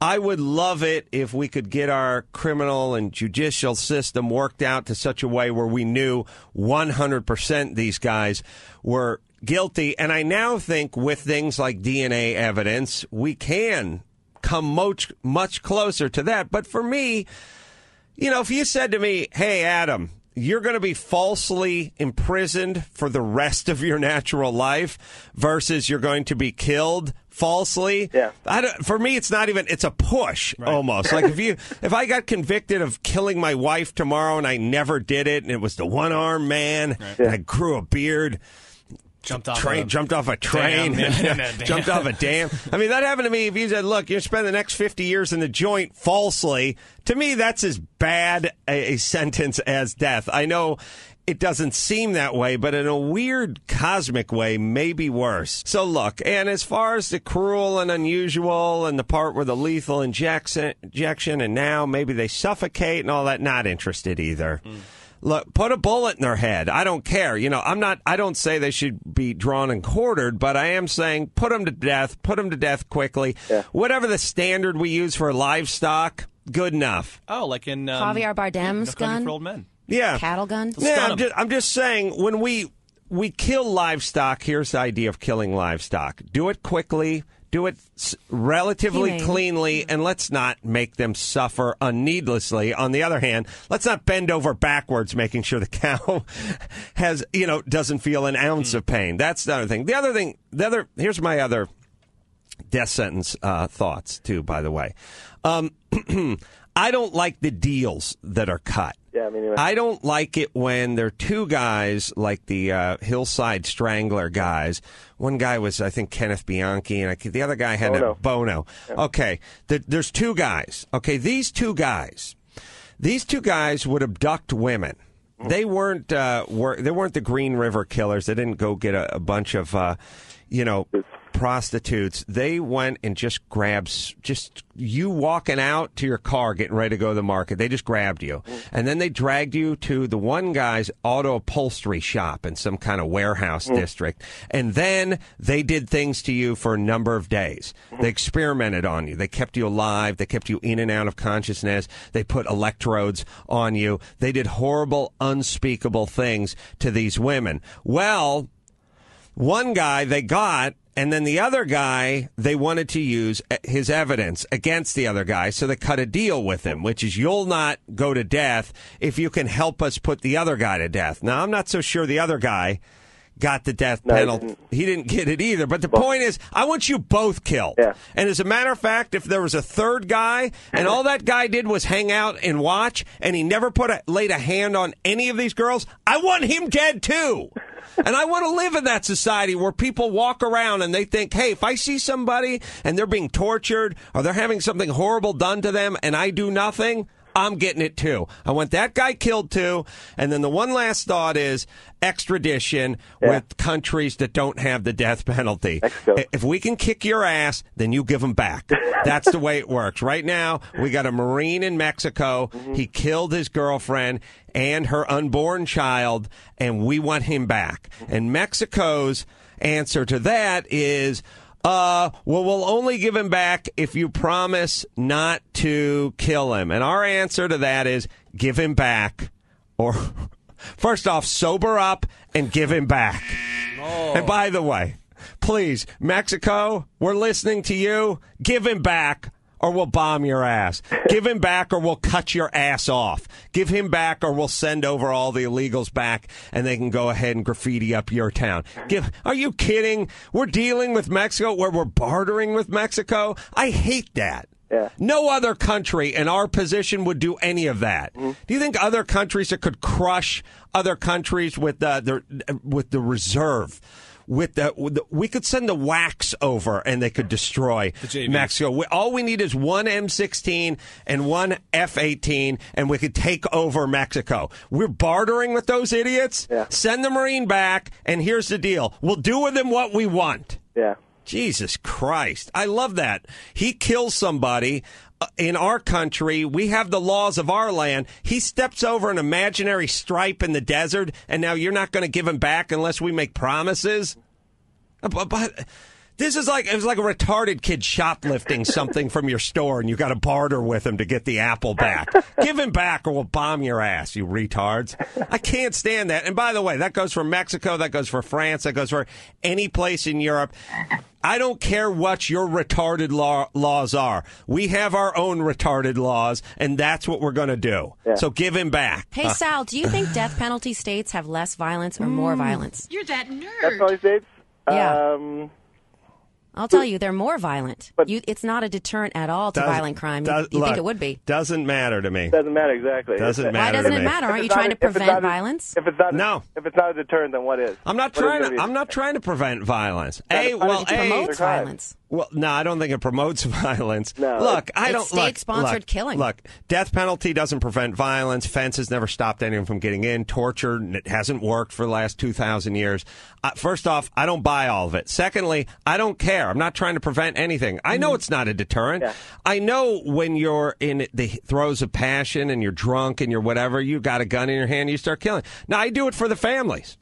I would love it if we could get our criminal and judicial system worked out to such a way where we knew 100% these guys were guilty. And I now think with things like DNA evidence, we can come much closer to that. But for me, if you said to me, hey, Adam, you're going to be falsely imprisoned for the rest of your natural life versus you're going to be killed falsely. Yeah. For me, it's not even, it's a push almost. Like if I got convicted of killing my wife tomorrow and I never did it and it was the one-armed man and I grew a beard, jumped off a train, jumped off a dam. I mean, that happened to me. If you said, look, you spend the next 50 years in the joint falsely, to me, that's as bad a sentence as death. I know it doesn't seem that way, but in a weird cosmic way, maybe worse. So look, and as far as the cruel and unusual and the part where the lethal injection and now maybe they suffocate and all that, not interested either. Look, put a bullet in their head. I don't care. I don't say they should be drawn and quartered, but I am saying put them to death quickly. Yeah. Whatever the standard we use for livestock, good enough. Oh, like in Javier Bardem's gun? for Old Men. Yeah. Cattle gun? Yeah, I'm just saying, when we kill livestock, here's the idea of killing livestock. Do it quickly. Do it relatively cleanly, and let's not make them suffer needlessly. On the other hand, let's not bend over backwards making sure the cow has, doesn't feel an ounce of pain. That's the other thing. Here's my other death sentence thoughts, too, by the way. I don't like the deals that are cut. Yeah, I mean, I don't like it when there are two guys like the Hillside Strangler guys. One guy was, I think, Kenneth Bianchi, and the other guy had Bono. Yeah. Okay, there's two guys. Okay, these two guys would abduct women. They weren't the Green River Killers. They didn't go get a bunch of prostitutes. They went and just grabbed you walking out to your car getting ready to go to the market. They just grabbed you. And then they dragged you to the one guy's auto upholstery shop in some kind of warehouse district. And then they did things to you for a number of days. They experimented on you. They kept you alive. They kept you in and out of consciousness. They put electrodes on you. They did horrible, unspeakable things to these women. Well, one guy they got, and then the other guy, they wanted to use his evidence against the other guy, so they cut a deal with him, which is you'll not go to death if you can help us put the other guy to death. Now, I'm not so sure the other guy got the death penalty. He didn't get it either. But the point is, I want you both killed. Yeah. And as a matter of fact, if there was a third guy, and all that guy did was hang out and watch, and he never laid a hand on any of these girls, I want him dead too. And I want to live in that society where people walk around and they think, hey, if I see somebody and they're being tortured or they're having something horrible done to them and I do nothing, I'm getting it too. I want that guy killed too. And then the one last thought is extradition with countries that don't have the death penalty. Mexico. If we can kick your ass, then you give them back. That's the way it works. Right now, we got a Marine in Mexico. He killed his girlfriend and her unborn child, and we want him back. And Mexico's answer to that is, we'll only give him back if you promise not to kill him. And our answer to that is give him back. Or, first off, sober up and give him back. Oh. And by the way, please, Mexico, we're listening to you. Give him back, or we'll bomb your ass. Give him back, or we'll cut your ass off. Give him back, or we'll send over all the illegals back, and they can go ahead and graffiti up your town. Are you kidding? We're dealing with Mexico where we're bartering with Mexico? I hate that. Yeah. No other country in our position would do any of that. Do you think other countries that could crush other countries with the reserve? We could send the wax over and they could destroy Mexico. All we need is one M16 and one F-18 and we could take over Mexico. We're bartering with those idiots. Yeah. Send the Marine back, and here's the deal. We'll do with him what we want. Yeah. Jesus Christ. I love that. He kills somebody in our country. We have the laws of our land. He steps over an imaginary stripe in the desert, and now you're not going to give him back unless we make promises? But This is like, it was like a retarded kid shoplifting something from your store and you got to barter with him to get the apple back. Give him back or we'll bomb your ass, you retards. I can't stand that. And by the way, that goes for Mexico, that goes for France, that goes for any place in Europe. I don't care what your retarded laws are. We have our own retarded laws, and that's what we're going to do. Yeah. So give him back. Hey, Sal, do you think death penalty states have less violence or more violence? You're that nerd. Death penalty states? Yeah. I'll tell you, they're more violent. But it's not a deterrent at all to violent crime. You think it would be? Doesn't matter to me. Doesn't matter, exactly. Doesn't matter. Why doesn't it matter? Aren't you trying to prevent violence? If it's not, no. If it's not a deterrent, then what is? I'm not trying to prevent violence. It promotes violence. Well, no, I don't think it promotes violence. No. Look, I don't. State-sponsored killing. Look, death penalty doesn't prevent violence. Fences never stopped anyone from getting in. Torture, it hasn't worked for the last 2,000 years. First off, I don't buy all of it. Secondly, I don't care. I'm not trying to prevent anything. I know it's not a deterrent. Yeah. I know when you're in the throes of passion and you're drunk and you're whatever, you got a gun in your hand, you start killing. Now, I do it for the families.